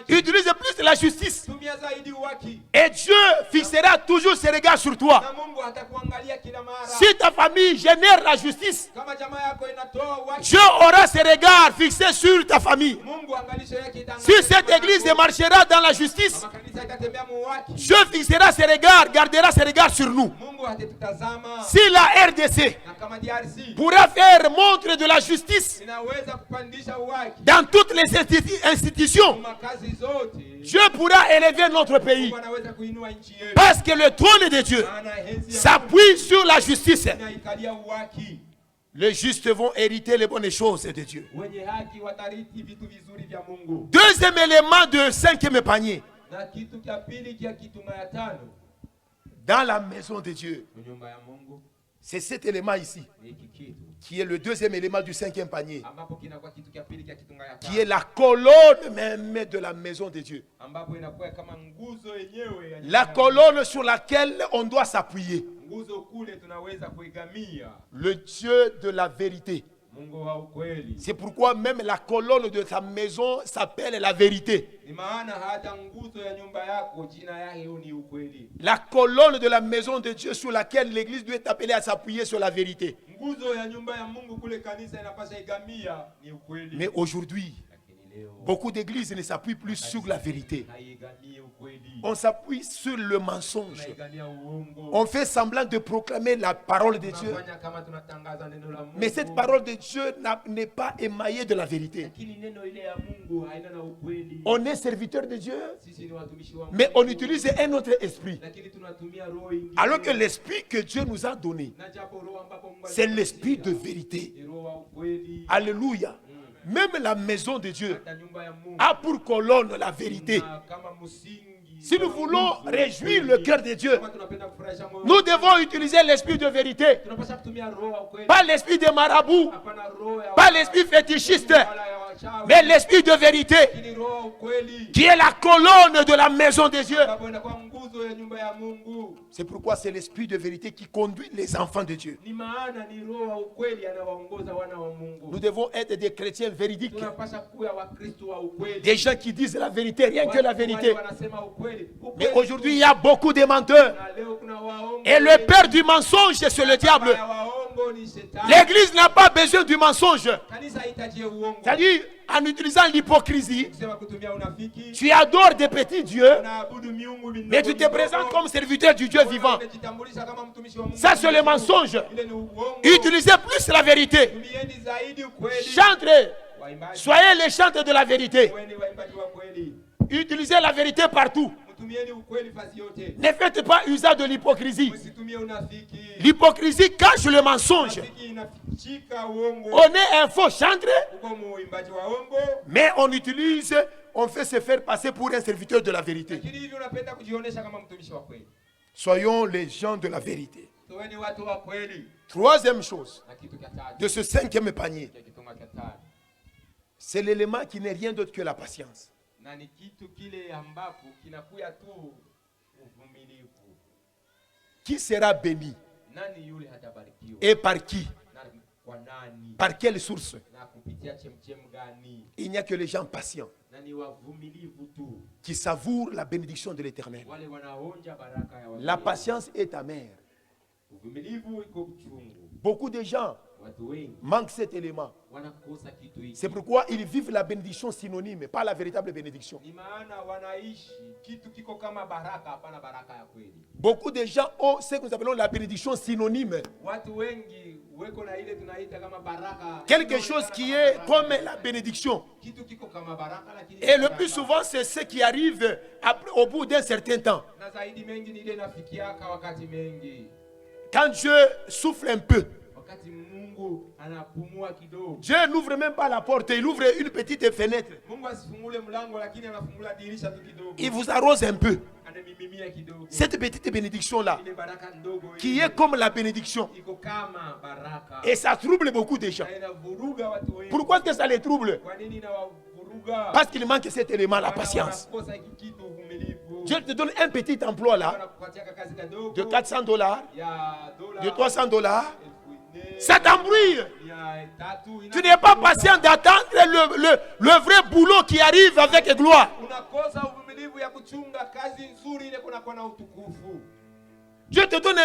Utilise plus la justice. Et Dieu fixera toujours ses regards sur toi. Si ta famille génère la justice, Dieu aura ses regards fixés sur ta famille. Si cette église marchera dans la justice, Dieu fixera ses regards, gardera ses regards sur nous. Si la RDC pourra faire montre de la justice dans toutes les institutions, Dieu pourra élever notre pays. Parce que le trône de Dieu s'appuie sur la justice. Les justes vont hériter les bonnes choses de Dieu. Deuxième élément de cinquième panier. Dans la maison de Dieu. C'est cet élément ici, qui est le deuxième élément du cinquième panier, qui est la colonne même de la maison de Dieu. La colonne sur laquelle on doit s'appuyer. Le Dieu de la vérité. C'est pourquoi même la colonne de ta maison s'appelle la vérité. La colonne de la maison de Dieu sur laquelle l'église doit être appelée à s'appuyer sur la vérité. Mais aujourd'hui, beaucoup d'églises ne s'appuient plus sur la vérité. On s'appuie sur le mensonge. On fait semblant de proclamer la parole de Dieu. Mais cette parole de Dieu n'est pas émaillée de la vérité. On est serviteur de Dieu, mais on utilise un autre esprit. Alors que l'esprit que Dieu nous a donné, c'est l'esprit de vérité. Alléluia. Même la maison de Dieu a pour colonne la vérité. Si nous voulons réjouir le cœur de Dieu, nous devons utiliser l'esprit de vérité. Pas l'esprit de marabout, pas l'esprit fétichiste, mais l'esprit de vérité, qui est la colonne de la maison de Dieu. C'est pourquoi c'est l'esprit de vérité qui conduit les enfants de Dieu. Nous devons être des chrétiens véridiques, des gens qui disent la vérité, rien que la vérité. Mais aujourd'hui, il y a beaucoup de menteurs. Et le père du mensonge, c'est le diable. L'église n'a pas besoin du mensonge. C'est-à-dire, en utilisant l'hypocrisie, tu adores des petits dieux, mais tu te présentes comme serviteur du Dieu vivant. Ça, c'est le mensonge. Utilisez plus la vérité. Chantrez. Soyez les chanteurs de la vérité. Utilisez la vérité partout. Ne faites pas usage de l'hypocrisie. L'hypocrisie cache le mensonge. On est un faux chantre, mais on fait se faire passer pour un serviteur de la vérité. Soyons les gens de la vérité. Troisième chose de ce cinquième panier, C'est l'élément qui n'est rien d'autre que la patience. Na ni kitu kile ambapo kinakuya tu uvumilivu. Qui sera béni? Nani yule hatabarikiwa? Et par qui? Na kwa nani? Par quelle source? Na kupitia chemchem gani? Il n'y a que les gens patients Na ni wavumilivu tu. qui savourent la bénédiction de l'Éternel. Wale wanaonja baraka ya La patience est amère. Uvumilivu iko uchungu. Beaucoup de gens Watu wengi manquent cet élément. wanakosa kitu hiki. C'est pourquoi ils vivent la bénédiction synonyme, pas la véritable bénédiction. Ni maana wanaishi kitu kiko kama baraka, hapana baraka ya kweli. Beaucoup de gens ont ce que nous appelons la bénédiction synonyme. Watu wengi weko na ile tunaita kama baraka. Quelque chose qui est comme la bénédiction. Kitu kiko kama baraka lakini Et le plus souvent, c'est ce qui arrive au bout d'un certain temps. na zaidi mengi ni ile nafikiaka wakati mengi. Quand Dieu souffle un peu, Wakati Mungu anapumua kidogo. Dieu n'ouvre même pas la porte, il ouvre une petite fenêtre. Mungu asifungule mlango lakini anafungula dirisha tu kidogo. Il vous arrose un peu. Anamimimia kidogo. Cette petite bénédiction-là, Ile baraka ndogo qui est comme la bénédiction, iko kama baraka. et ça trouble beaucoup de gens. Na inavuruga watu wengi. Pourquoi est-ce que ça les trouble? Kwa nini inawavuruga? Parce qu'il manque cet élément, la patience. Wanakosa hiki kitu uvumilivu. Dieu te donne un petit emploi là, Wanakupatiaka kazi kadogo de $400, ya dola de $300. 4,000, Ça t'embrouille. ya tatu, Tu n'es pas patient d'attendre le vrai boulot qui arrive avec gloire. unakosa uvumilivu ya kuchunga kazi nzuri ile kunakuwa na utukufu. Dieu te donne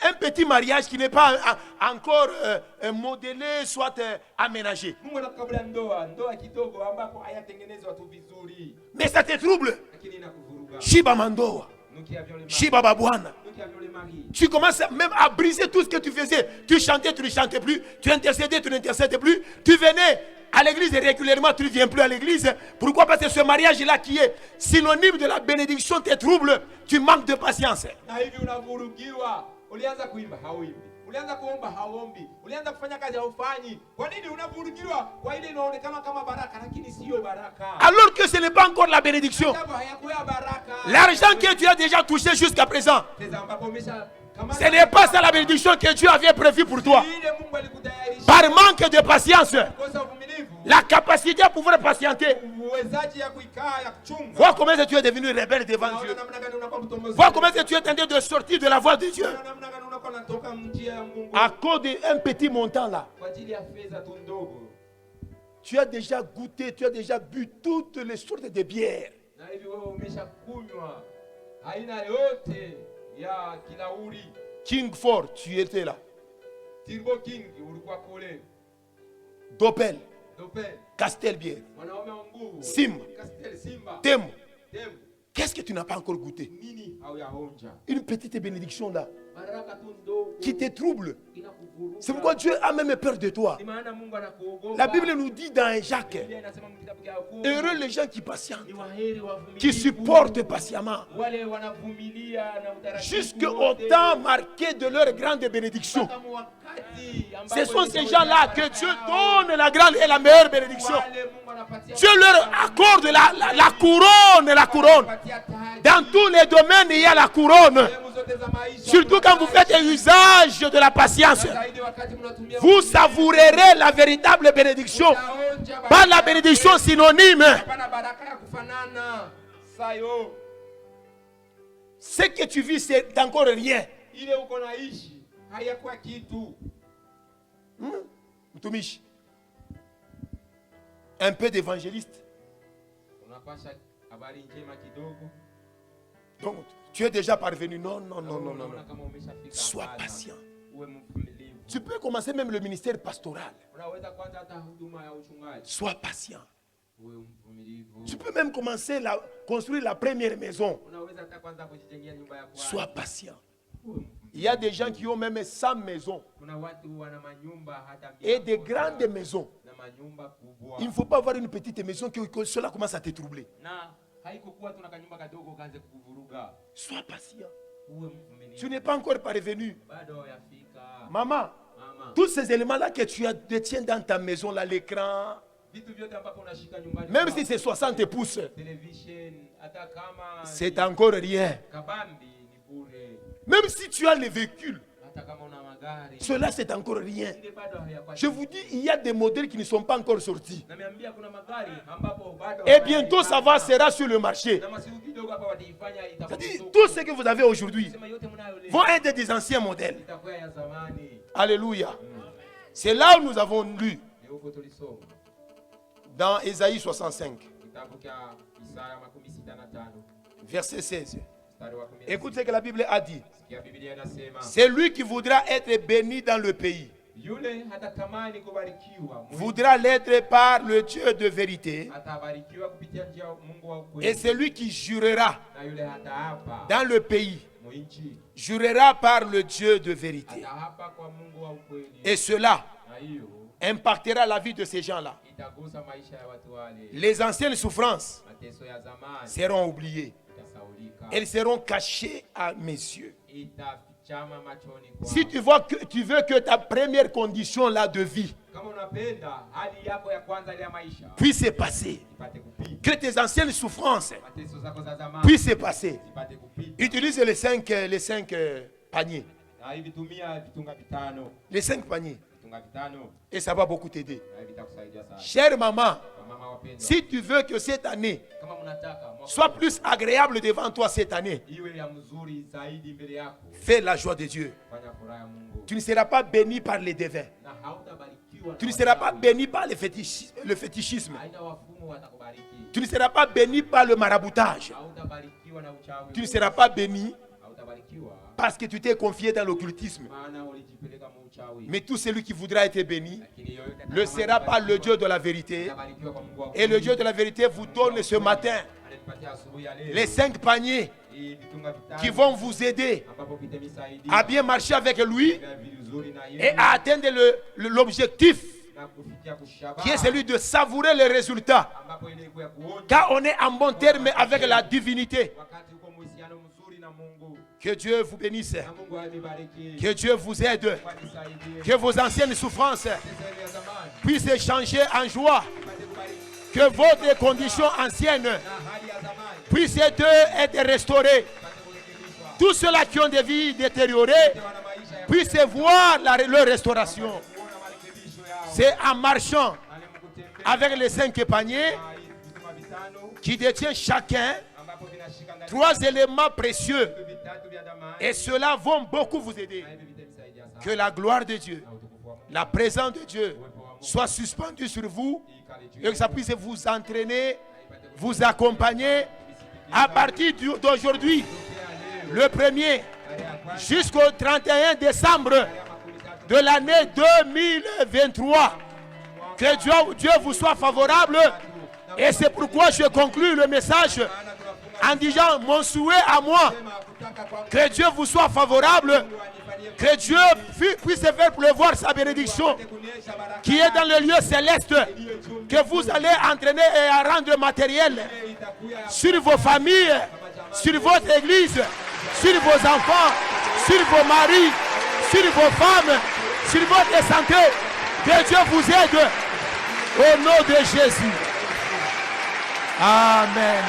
un petit mariage qui n'est pas encore modélé, soit aménagé. Mungu anakukabila ndoa kidogo ambapo hayatengenezwa tu vizuri, Mais ça te trouble. lakini inakuvuruga. Shiba mandoa, Nukia vyo le mari, Shiba babwana. nukia vyo le mari. Tu commences même à briser tout ce que tu faisais. Tu chantais, tu ne chantais plus. Tu intercédais, tu n'intercédais plus. Tu venais à l'église régulièrement, tu ne viens plus à l'église. Pourquoi? Parce que ce mariage-là qui est synonyme de la bénédiction te trouble. Tu manques de patience. Na hivi unavurugiwa. Ulianza kuimba hauimbi, ulianza kuomba hauombi, ulianza kufanya kazi haufanyi. Kwa nini unavurugiwa? Kwa ile inaonekana kama baraka lakini sio baraka. Alors que ce n'est pas encore la bénédiction. Sababu hayakuwa baraka. L'argent que tu as déjà touché jusqu'à présent, Pesa ambapo umeshakamata. ce n'est pas ça la bénédiction que Dieu avait prévue pour toi. Ile Mungu alikutayarisha. Par manque de patience, Kosa uvumilivu. la capacité à pouvoir patienter. Uwezaji ya kuikaa ya kuchunga. Vois comment tu es devenu rebelle devant Unaona Dieu. namna gani unakuwa mtombozi. Vois comment tu es en train de sortir de la voie de Dieu. Unaona namna gani unakuwa unatoka njia ya Mungu. À cause d'un petit montant là. Kwa ajili ya fedha tu ndogo. Tu as déjà goûté, tu as déjà bu toutes les sortes de bières. Na hivi wewe umeshakunywa aina yote ya kilauri. King Ford, tu étais là. Turbo King ulikuwa kule. Dopel, Dopel. Castelbière, Wanaume wa nguvu. Simba. Kastel Simba. Temo. Temu. Qu'est-ce que tu n'as pas encore goûté? Nini hauyaonja? Une petite bénédiction là Baraka tu ndogo. qui te trouble. Inakuvuruga. C'est pourquoi Dieu a même peur de toi. Ni maana Mungu anakuogopa. La Bible nous dit dans Jacques, Biblia inasema mkitabu cha Yakobo. heureux les gens qui patientent, Ni waheri wavumilivu. qui supportent patiemment Wale wanavumilia na utaratibu. jusqu'au wote. temps marqué de leur grande bénédiction. Mpaka wakati ambapo Ce sont ces ndipo gens-là que baraka Dieu yao. donne la grande et la meilleure bénédiction. Wale Mungu anapatia Dieu leur accorde la couronne, la couronne. anapatia taji. Dans tous les domaines, il y a la couronne. Sehemu zote za maisha. Surtout quand vous faites usage de la patience. Zaidi wakati mnatumia Vous savourerez la véritable bénédiction. utaonja Pas la baraka. bénédiction synonyme. Hapana baraka ya kufanana. Sayo. Ce que tu vis, c'est encore rien. Ile uko naishi hayakuwa kitu. Mtumishi. Un peu d'évangéliste. Unapasha habari njema kidogo. Donc, tu es déjà parvenu. Non, non, non, non, non. Unaona non. kama umeshafika. Sois hapana. patient. Uwe mvumilivu. Tu peux commencer même le ministère pastoral. Unaweza kwanza hata huduma ya uchungaji. Sois patient. Uwe mvumilivu. Tu peux même commencer construire la première maison. Unaweza hata kwanza kujijengea nyumba ya kwanza. Sois patient. Uwe mvumilivu. Il y a des gens qui ont même 100 maisons Kuna watu wana manyumba hata et des 100 grandes maisons. na manyumba kubwa. Il ne faut pas avoir une petite maison que cela commence à te troubler. Na haiko kuwa tuna kanyumba kadogo kaanze kukuvuruga. Sois patient. Uwe mvumilivu. Tu n'es pas encore parvenu. Bado yafika. Maman, Mama. tous ces éléments-là que tu détiens dans ta maison, là, l'écran, Vitu vyote ambapo unashika nyumbani. même kwako, si c'est 60 pouces, television hata kama c'est encore rien. kabambi ni bure. Même si tu as les véhicules, Cela, c'est encore rien. Je vous dis, il y a des modèles qui ne sont pas encore sortis. Et bientôt, ça sera sur le marché. C'est-à-dire, tout ce que vous avez aujourd'hui vont être des anciens modèles. Alléluia. C'est là où nous avons lu dans Ésaïe 65, verset 16. Écoute ce que la Bible a dit. C'est lui qui voudra être béni dans le pays. Voudra l'être par le Dieu de vérité. Et c'est lui qui jurera dans le pays. Jurera par le Dieu de vérité. Et cela impactera la vie de ces gens-là. Les anciennes souffrances seront oubliées. Elles seront cachées à mes yeux. Si tu veux que ta première condition là de vie puisse se passer, que tes anciennes souffrances puissent se passer, utilise les cinq paniers. Les 5 paniers. Et ça va beaucoup t'aider. Chère maman, si tu veux que cette année soit plus agréable devant toi cette année, fais la joie de Dieu. Tu ne seras pas béni par les devins. Tu ne seras pas béni par le fétichisme. Tu ne seras pas béni par le maraboutage. Tu ne seras pas béni parce que tu t'es confié dans l'occultisme. Mais tout celui qui voudra être béni le sera par le Dieu de la vérité. Et le Dieu de la vérité vous donne ce matin les 5 paniers qui vont vous aider à bien marcher avec lui et à atteindre l'objectif qui est celui de savourer les résultats. Car on est en bon terme avec la divinité. Que Dieu vous bénisse. Que Dieu vous aide. Que vos anciennes souffrances puissent changer en joie. Que votre condition ancienne puisse être restaurée. Tous ceux-là qui ont des vies détériorées puissent voir leur restauration. C'est en marchant avec les 5 paniers qui détiennent chacun 3 éléments précieux. Et ceux-là vont beaucoup vous aider. Que la gloire de Dieu, la présence de Dieu soit suspendue sur vous et que ça puisse vous entraîner, vous accompagner à partir d'aujourd'hui, le 1er jusqu'au 31 décembre de l'année 2023. Que Dieu vous soit favorable. Et c'est pourquoi je conclus le message en disant mon souhait à moi. Que Dieu vous soit favorable. Que Dieu puisse faire pleuvoir sa bénédiction qui est dans le lieu céleste. Que vous allez entraîner et rendre matériel sur vos familles, sur votre église, sur vos enfants, sur vos maris, sur vos femmes, sur votre santé. Que Dieu vous aide au nom de Jésus. Amen.